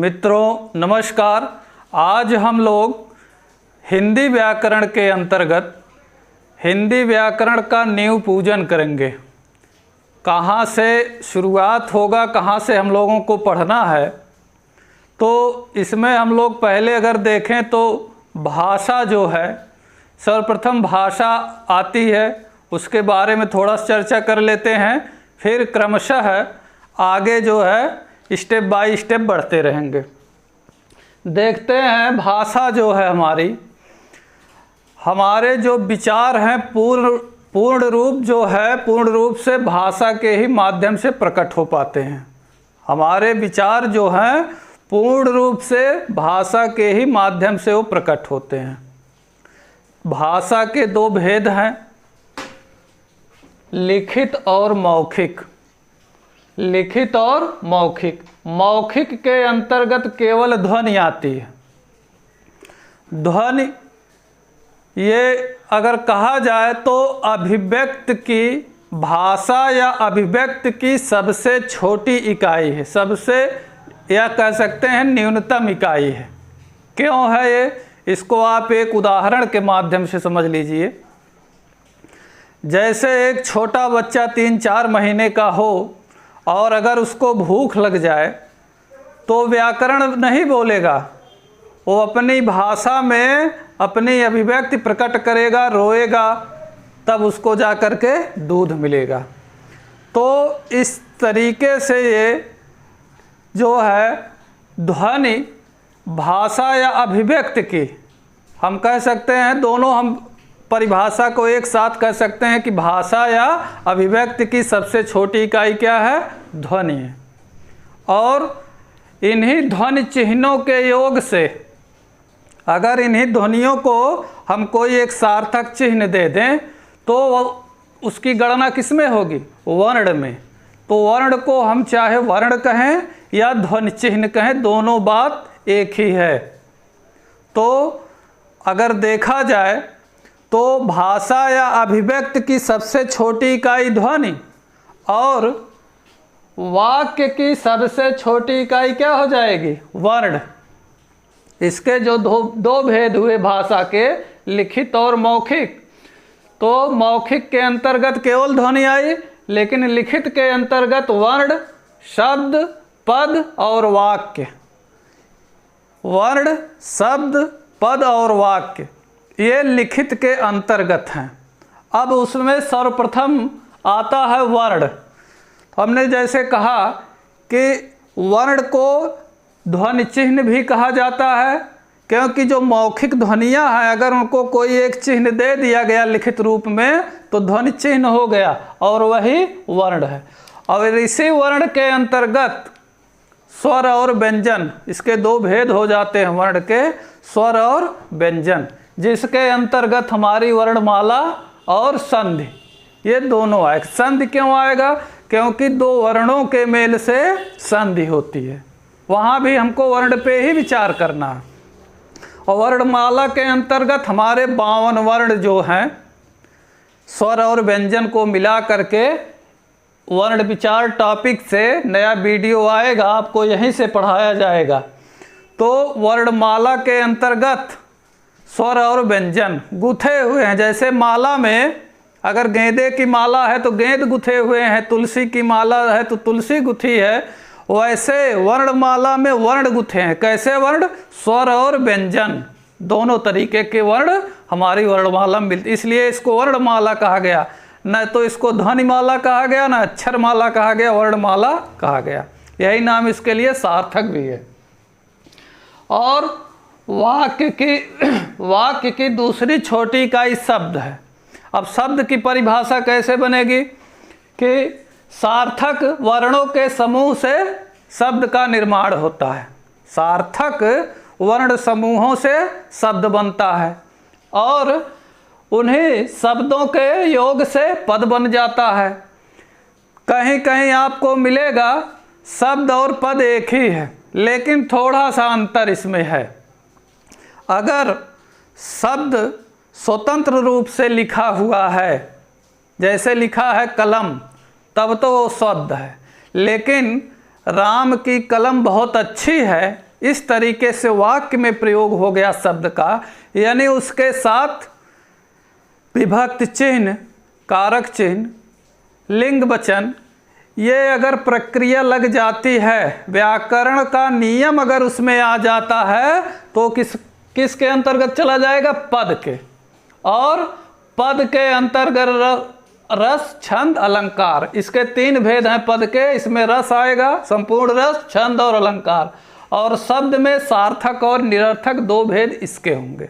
मित्रों नमस्कार। आज हम लोग हिंदी व्याकरण के अंतर्गत हिंदी व्याकरण का नींव पूजन करेंगे। कहाँ से शुरुआत होगा, कहाँ से हम लोगों को पढ़ना है, तो इसमें हम लोग पहले अगर देखें तो भाषा जो है, सर्वप्रथम भाषा आती है, उसके बारे में थोड़ा चर्चा कर लेते हैं। फिर क्रमशः आगे जो है स्टेप बाय स्टेप बढ़ते रहेंगे। देखते हैं भाषा जो है हमारे जो विचार हैं पूर्ण रूप से भाषा के ही माध्यम से प्रकट हो पाते हैं। हमारे विचार जो हैं पूर्ण रूप से भाषा के ही माध्यम से वो प्रकट होते हैं। भाषा के दो भेद हैं, लिखित और मौखिक। लिखित और मौखिक। मौखिक के अंतर्गत केवल ध्वनि आती है। ध्वनि ये अगर कहा जाए तो अभिव्यक्त की भाषा या अभिव्यक्त की सबसे छोटी इकाई है, सबसे या कह सकते हैं न्यूनतम इकाई है। क्यों है ये, इसको आप एक उदाहरण के माध्यम से समझ लीजिए। जैसे एक छोटा बच्चा 3-4 महीने का हो और अगर उसको भूख लग जाए तो व्याकरण नहीं बोलेगा, वो अपनी भाषा में अपनी अभिव्यक्ति प्रकट करेगा, रोएगा, तब उसको जा कर के दूध मिलेगा। तो इस तरीके से ये जो है ध्वनि भाषा या अभिव्यक्ति की, हम कह सकते हैं दोनों, हम परिभाषा को एक साथ कह सकते हैं कि भाषा या अभिव्यक्ति की सबसे छोटी इकाई क्या है, ध्वनि है। और इन्हीं ध्वनि चिन्हों के योग से अगर इन्हीं ध्वनियों को हम कोई एक सार्थक चिन्ह दे दें तो उसकी गणना किस में होगी, वर्ण में। तो वर्ण को हम चाहे वर्ण कहें या ध्वनि चिन्ह कहें, दोनों बात एक ही है। तो अगर देखा जाए तो भाषा या अभिव्यक्ति की सबसे छोटी इकाई ध्वनि और वाक्य की सबसे छोटी इकाई क्या हो जाएगी, वर्ण। इसके जो दो भेद हुए भाषा के, लिखित और मौखिक। तो मौखिक के अंतर्गत केवल ध्वनि आई, लेकिन लिखित के अंतर्गत वर्ण, शब्द, पद और वाक्य। वर्ण, शब्द, पद और वाक्य ये लिखित के अंतर्गत हैं। अब उसमें सर्वप्रथम आता है वर्ण। हमने जैसे कहा कि वर्ण को ध्वनि चिन्ह भी कहा जाता है, क्योंकि जो मौखिक ध्वनियाँ हैं अगर उनको कोई एक चिन्ह दे दिया गया लिखित रूप में तो ध्वनि चिन्ह हो गया और वही वर्ण है। और इसी वर्ण के अंतर्गत स्वर और व्यंजन, इसके दो भेद हो जाते हैं वर्ण के, स्वर और व्यंजन, जिसके अंतर्गत हमारी वर्णमाला और संधि ये दोनों आए। संधि क्यों आएगा, क्योंकि दो वर्णों के मेल से संधि होती है। वहाँ भी हमको वर्ण पे ही विचार करना है। और वर्णमाला के अंतर्गत हमारे 52 वर्ण जो हैं, स्वर और व्यंजन को मिला करके वर्ण विचार टॉपिक से नया वीडियो आएगा, आपको यहीं से पढ़ाया जाएगा। तो वर्णमाला के अंतर्गत स्वर और व्यंजन गुथे हुए हैं। जैसे माला में अगर गेंदे की माला है तो गेंद गुथे हुए हैं, तुलसी की माला है तो तुलसी गुथी है, वैसे वर्णमाला में वर्ण गुथे हैं। कैसे वर्ण, स्वर और व्यंजन, दोनों तरीके के वर्ण हमारी वर्णमाला में मिलती, इसलिए इसको वर्णमाला कहा गया। न तो इसको ध्वनिमाला कहा गया, न अक्षरमाला कहा गया, वर्णमाला कहा गया। यही नाम इसके लिए सार्थक भी है। और वाक्य की दूसरी छोटी इकाई शब्द है। अब शब्द की परिभाषा कैसे बनेगी कि सार्थक वर्णों के समूह से शब्द का निर्माण होता है। सार्थक वर्ण समूहों से शब्द बनता है और उन्हीं शब्दों के योग से पद बन जाता है। कहीं कहीं आपको मिलेगा शब्द और पद एक ही है, लेकिन थोड़ा सा अंतर इसमें है। अगर शब्द स्वतंत्र रूप से लिखा हुआ है, जैसे लिखा है कलम, तब तो वो शब्द है। लेकिन राम की कलम बहुत अच्छी है, इस तरीके से वाक्य में प्रयोग हो गया शब्द का, यानी उसके साथ विभक्त चिन्ह, कारक चिन्ह, लिंग वचन, ये अगर प्रक्रिया लग जाती है, व्याकरण का नियम अगर उसमें आ जाता है तो किसके अंतर्गत चला जाएगा? पद के। और पद के अंतर्गत रस, छंद, अलंकार, इसके 3 भेद हैं पद के। इसमें रस आएगा, संपूर्ण रस, छंद और अलंकार। और शब्द में सार्थक और निरर्थक 2 भेद इसके होंगे।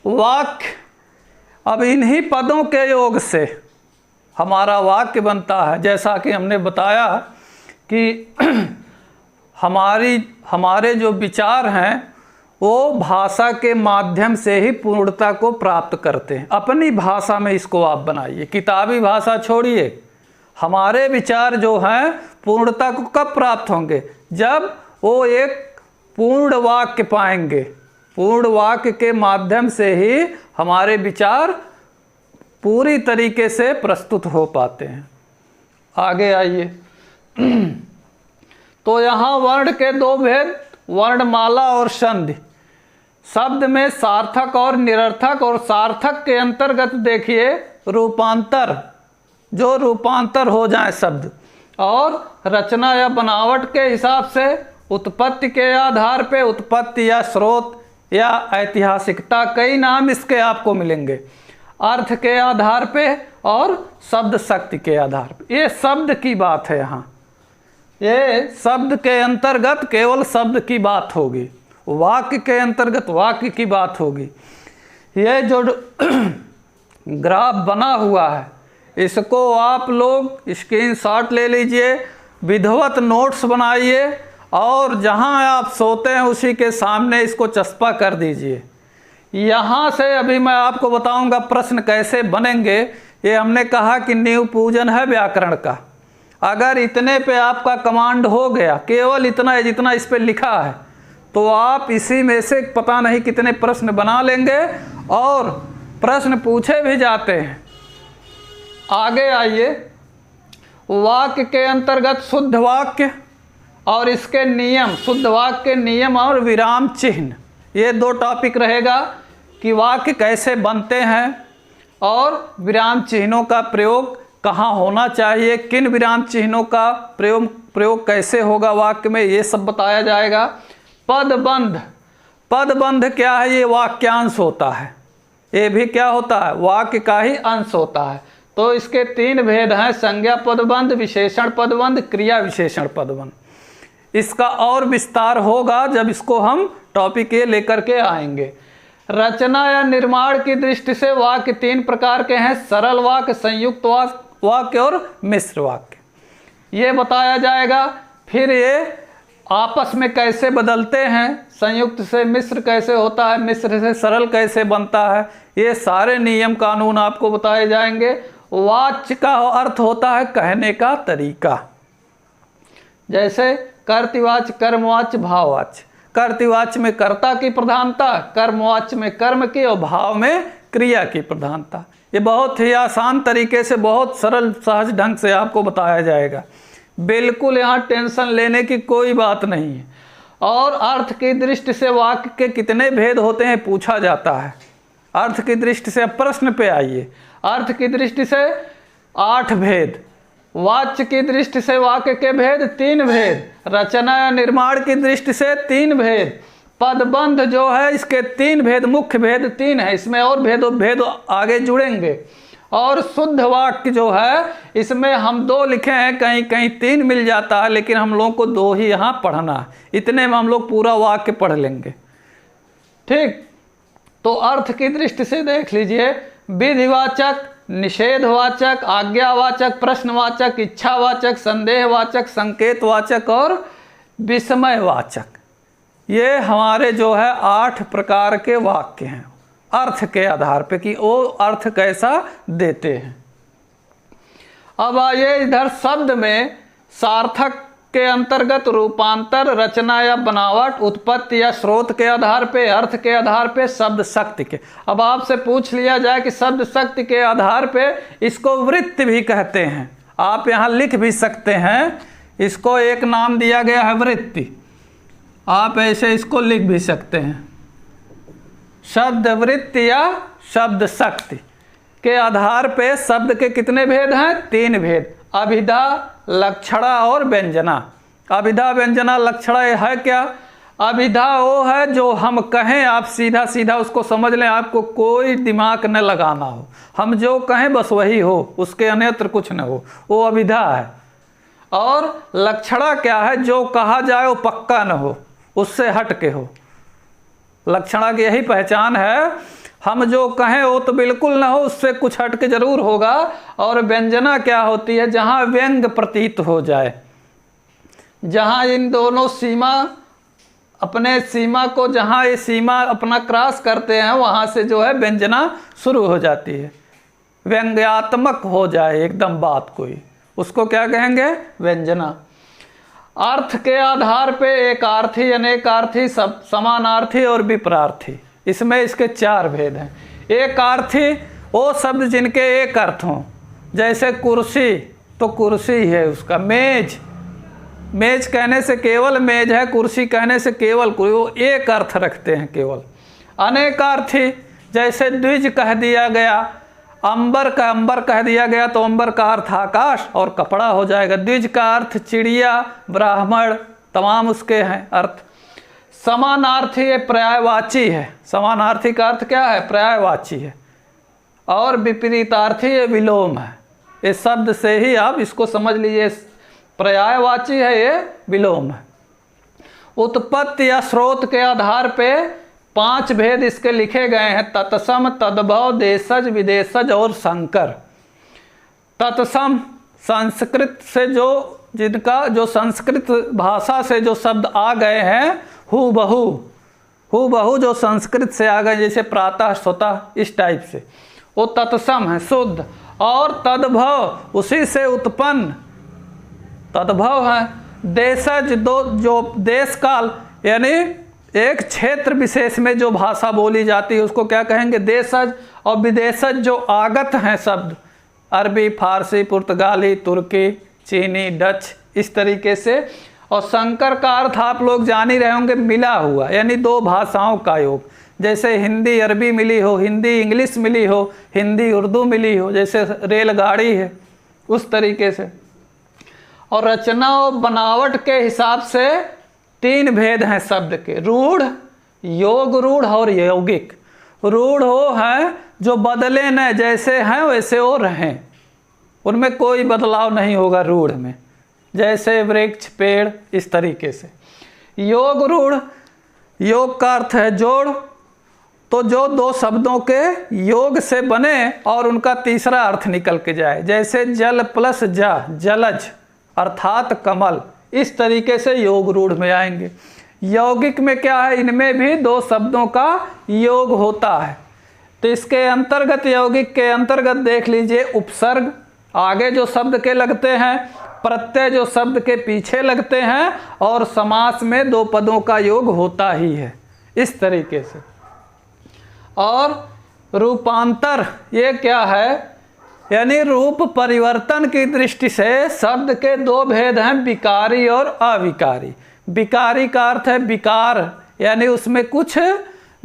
वाक्य, अब इन्हीं पदों के योग से हमारा वाक्य बनता है। जैसा कि हमने बताया कि हमारे जो विचार हैं वो भाषा के माध्यम से ही पूर्णता को प्राप्त करते हैं। अपनी भाषा में इसको आप बनाइए, किताबी भाषा छोड़िए। हमारे विचार जो हैं पूर्णता को कब प्राप्त होंगे? जब वो एक पूर्ण वाक्य पाएंगे। पूर्ण वाक्य के माध्यम से ही हमारे विचार पूरी तरीके से प्रस्तुत हो पाते हैं। आगे आइए। तो यहाँ वर्ण के 2 भेद, वर्णमाला और संधि। शब्द में सार्थक और निरर्थक, और सार्थक के अंतर्गत देखिए रूपांतर, जो रूपांतर हो जाए शब्द, और रचना या बनावट के हिसाब से, उत्पत्ति के आधार पे, उत्पत्ति या स्रोत या ऐतिहासिकता, कई नाम इसके आपको मिलेंगे। अर्थ के आधार पे और शब्द शक्ति के आधार पे। ये शब्द की बात है। यहाँ ये शब्द के अंतर्गत केवल शब्द की बात होगी, वाक्य के अंतर्गत वाक्य की बात होगी। ये जो ग्राफ बना हुआ है इसको आप लोग स्क्रीनशॉट ले लीजिए, विधिवत नोट्स बनाइए, और जहाँ आप सोते हैं उसी के सामने इसको चस्पा कर दीजिए। यहाँ से अभी मैं आपको बताऊंगा प्रश्न कैसे बनेंगे। ये हमने कहा कि नींव पूजन है व्याकरण का। अगर इतने पे आपका कमांड हो गया, केवल इतना है जितना इस पे लिखा है, तो आप इसी में से पता नहीं कितने प्रश्न बना लेंगे, और प्रश्न पूछे भी जाते हैं। आगे आइए। वाक्य के अंतर्गत शुद्ध वाक्य और इसके नियम, शुद्ध वाक्य के नियम और विराम चिन्ह, ये 2 टॉपिक रहेगा कि वाक्य कैसे बनते हैं और विराम चिन्हों का प्रयोग कहाँ होना चाहिए, किन विराम चिन्हों का प्रयोग कैसे होगा वाक्य में, ये सब बताया जाएगा। पदबंध, पदबंध क्या है? ये वाक्यांश होता है। ये भी क्या होता है? वाक्य का ही अंश होता है। तो इसके 3 भेद हैं, संज्ञा पदबंध, विशेषण पदबंध, क्रिया विशेषण पदबंध। इसका और विस्तार होगा जब इसको हम टॉपिक ये लेकर के आएंगे। रचना या निर्माण की दृष्टि से वाक्य 3 प्रकार के हैं, सरल वाक्य, संयुक्त वाक्य और मिश्र वाक्य। ये बताया जाएगा। फिर ये आपस में कैसे बदलते हैं, संयुक्त से मिश्र कैसे होता है, मिश्र से सरल कैसे बनता है, ये सारे नियम कानून आपको बताए जाएंगे। वाच्य का अर्थ होता है कहने का तरीका, जैसे कर्तृवाच्य, कर्मवाच्य, भाववाच्य। कर्तृवाच्य में कर्ता की प्रधानता, कर्मवाच्य में कर्म की, और भाव में क्रिया की प्रधानता। ये बहुत ही आसान तरीके से, बहुत सरल सहज ढंग से आपको बताया जाएगा। बिल्कुल यहाँ टेंशन लेने की कोई बात नहीं है। और अर्थ की दृष्टि से वाक्य के कितने भेद होते हैं पूछा जाता है। अर्थ की दृष्टि से, अब प्रश्न पे आइए। अर्थ की दृष्टि से 8 भेद, वाच्य की दृष्टि से वाक्य के भेद 3 भेद, रचना या निर्माण की दृष्टि से 3 भेद, पदबंध जो है इसके 3 भेद, मुख्य भेद 3 है, इसमें और भेद आगे जुड़ेंगे। और शुद्ध वाक्य जो है इसमें हम 2 लिखे हैं, कहीं कहीं 3 मिल जाता है, लेकिन हम लोग को 2 ही यहाँ पढ़ना है। इतने में हम लोग पूरा वाक्य पढ़ लेंगे। ठीक, तो अर्थ की दृष्टि से देख लीजिए, विधिवाचक, निषेधवाचक, आज्ञावाचक, प्रश्नवाचक, इच्छावाचक, संदेहवाचक, संकेतवाचक और विस्मयवाचक। ये हमारे जो है 8 प्रकार के वाक्य हैं अर्थ के आधार पे कि वो अर्थ कैसा देते हैं। अब आइए इधर शब्द में सार्थक के अंतर्गत रूपांतर, रचना या बनावट, उत्पत्ति या स्रोत के आधार पे, अर्थ के आधार पे, शब्द शक्ति के। अब आपसे पूछ लिया जाए कि शब्द शक्ति के आधार पे इसको वृत्ति भी कहते हैं। आप यहाँ लिख भी सकते हैं, इसको एक नाम दिया गया है वृत्ति। आप ऐसे इसको लिख भी सकते हैं, शब्द वृत्ति या शब्द शक्ति के आधार पे शब्द के कितने भेद हैं? 3 भेद, अभिधा, लक्षणा और व्यंजना। अभिधा, व्यंजना, लक्षणा है क्या? अभिधा वो है जो हम कहें आप सीधा सीधा उसको समझ लें, आपको कोई दिमाग न लगाना हो, हम जो कहें बस वही हो, उसके अन्यत्र कुछ न हो, वो अभिधा है। और लक्षणा क्या है? जो कहा जाए वो पक्का न हो, उससे हट के हो। लक्षणा की यही पहचान है, हम जो कहें वो तो बिल्कुल ना हो, उससे कुछ हट के जरूर होगा। और व्यंजना क्या होती है? जहाँ व्यंग प्रतीत हो जाए, जहाँ इन दोनों सीमा, अपने सीमा को, जहाँ ये सीमा अपना क्रॉस करते हैं वहाँ से जो है व्यंजना शुरू हो जाती है, व्यंग्यात्मक हो जाए एकदम बात कोई, उसको क्या कहेंगे? व्यंजना। अर्थ के आधार पे एकार्थी, अनेकार्थी, सब समानार्थी और विपरार्थी, इसमें इसके 4 भेद हैं। एकार्थी वो शब्द जिनके एक अर्थ हों, जैसे कुर्सी तो कुर्सी है उसका, मेज, मेज कहने से केवल मेज है, कुर्सी कहने से केवल वो एक अर्थ रखते हैं केवल। अनेकार्थी जैसे द्विज कह दिया गया, अंबर का अंबर कह दिया गया तो अंबर का अर्थ आकाश और कपड़ा हो जाएगा। द्विज का अर्थ चिड़िया, ब्राह्मण, तमाम उसके हैं अर्थ। समानार्थी ये पर्यायवाची है, समानार्थी का अर्थ क्या है? पर्यायवाची है। और विपरीतार्थी ये विलोम है। इस शब्द से ही आप इसको समझ लीजिए, पर्यायवाची है, ये विलोम है। उत्पत्ति या स्रोत के आधार पे 5 भेद इसके लिखे गए हैं, तत्सम, तद्भव, देशज, विदेशज और संकर। तत्सम संस्कृत से जिनका जो संस्कृत भाषा से जो शब्द आ गए हैं, हु बहु जो संस्कृत से आ गए, जैसे प्रातः, स्वतः, इस टाइप से, वो तत्सम है, शुद्ध। और तद्भव उसी से उत्पन्न तद्भव है। देशज जो देश काल, यानी एक क्षेत्र विशेष में जो भाषा बोली जाती है उसको क्या कहेंगे? देशज। और विदेशज जो आगत हैं शब्द, अरबी, फारसी, पुर्तगाली, तुर्की, चीनी, डच, इस तरीके से। और संकर का अर्थ आप लोग जान ही रहे होंगे, मिला हुआ, यानी 2 भाषाओं का योग, जैसे हिंदी अरबी मिली हो, हिंदी इंग्लिश मिली हो, हिंदी उर्दू मिली हो, जैसे रेलगाड़ी है उस तरीके से। और रचना और बनावट के हिसाब से 3 भेद हैं शब्द के, रूढ़, योग रूढ़ और यौगिक। रूढ़ वो हैं जो बदले न, जैसे हैं वैसे वो रहें, उनमें कोई बदलाव नहीं होगा रूढ़ में, जैसे वृक्ष, पेड़, इस तरीके से। योग रूढ़, योग का अर्थ है जोड़, तो जो 2 शब्दों के योग से बने और उनका तीसरा अर्थ निकल के जाए, जैसे जल प्लस जा, जलज अर्थात कमल, इस तरीके से योग रूढ़ में आएंगे। यौगिक में क्या है? इनमें भी 2 शब्दों का योग होता है। तो इसके अंतर्गत, यौगिक के अंतर्गत देख लीजिए, उपसर्ग आगे जो शब्द के लगते हैं, प्रत्यय जो शब्द के पीछे लगते हैं, और समास में 2 पदों का योग होता ही है, इस तरीके से। और रूपांतर ये क्या है? यानी रूप परिवर्तन की दृष्टि से शब्द के 2 भेद हैं, विकारी और अविकारी। विकारी का अर्थ है विकार, यानी उसमें कुछ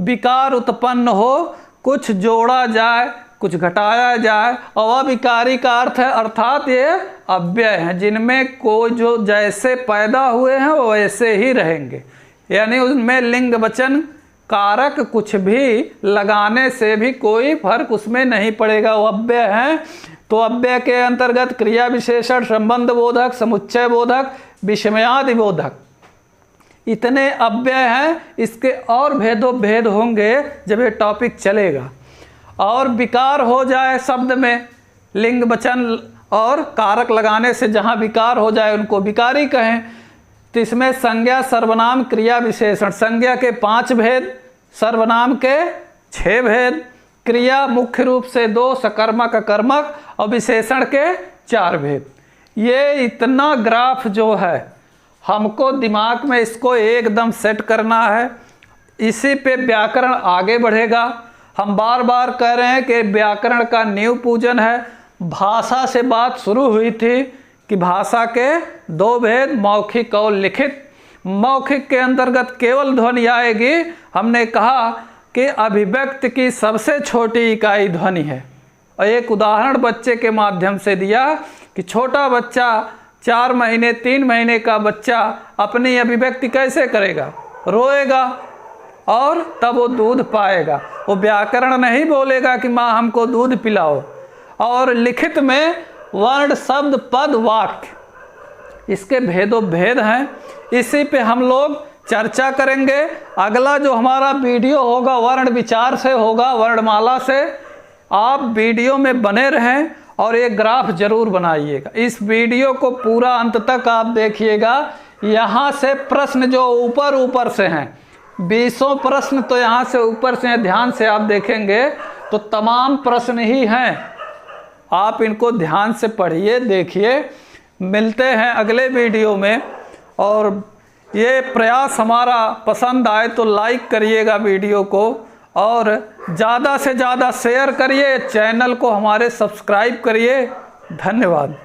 विकार उत्पन्न हो, कुछ जोड़ा जाए, कुछ घटाया जाए। और अविकारी का अर्थ है, अर्थात ये अव्यय हैं, जिनमें कोई जो जैसे पैदा हुए हैं वो वैसे ही रहेंगे, यानी उनमें लिंग वचन कारक कुछ भी लगाने से भी कोई फर्क उसमें नहीं पड़ेगा, वो अव्यय हैं। तो अव्यय के अंतर्गत क्रिया विशेषण, संबंध बोधक, समुच्चय बोधक, विषमयादि बोधक, इतने अव्यय हैं। इसके और भेद होंगे जब ये टॉपिक चलेगा। और विकार हो जाए शब्द में, लिंग वचन और कारक लगाने से जहाँ विकार हो जाए उनको विकारी कहें। तो इसमें संज्ञा, सर्वनाम, क्रिया विशेषण, संज्ञा के 5 भेद, सर्वनाम के 6 भेद, क्रिया मुख्य रूप से 2, सकर्मक, अकर्मक, और विशेषण के 4 भेद। ये इतना ग्राफ जो है हमको दिमाग में इसको एकदम सेट करना है, इसी पे व्याकरण आगे बढ़ेगा। हम बार बार कह रहे हैं कि व्याकरण का नींव पूजन है। भाषा से बात शुरू हुई थी कि भाषा के 2 भेद, मौखिक और लिखित। मौखिक के अंतर्गत केवल ध्वनि आएगी। हमने कहा कि अभिव्यक्ति की सबसे छोटी इकाई ध्वनि है। और एक उदाहरण बच्चे के माध्यम से दिया कि छोटा बच्चा 4 महीने 3 महीने का बच्चा अपनी अभिव्यक्ति कैसे करेगा, रोएगा और तब वो दूध पाएगा। वो व्याकरण नहीं बोलेगा कि माँ हमको दूध पिलाओ। और लिखित में वर्ण, शब्द, पद, वाक्य, इसके भेदों भेद हैं। इसी पे हम लोग चर्चा करेंगे। अगला जो हमारा वीडियो होगा वर्ण विचार से होगा, वर्णमाला से। आप वीडियो में बने रहें और एक ग्राफ जरूर बनाइएगा। इस वीडियो को पूरा अंत तक आप देखिएगा। यहाँ से प्रश्न जो ऊपर ऊपर से हैं, 20 प्रश्न तो यहाँ से ऊपर से हैं। ध्यान से आप देखेंगे तो तमाम प्रश्न ही हैं। आप इनको ध्यान से पढ़िए, देखिए। मिलते हैं अगले वीडियो में। और ये प्रयास हमारा पसंद आए तो लाइक करिएगा वीडियो को, और ज़्यादा से ज़्यादा शेयर करिए। चैनल को हमारे सब्सक्राइब करिए। धन्यवाद।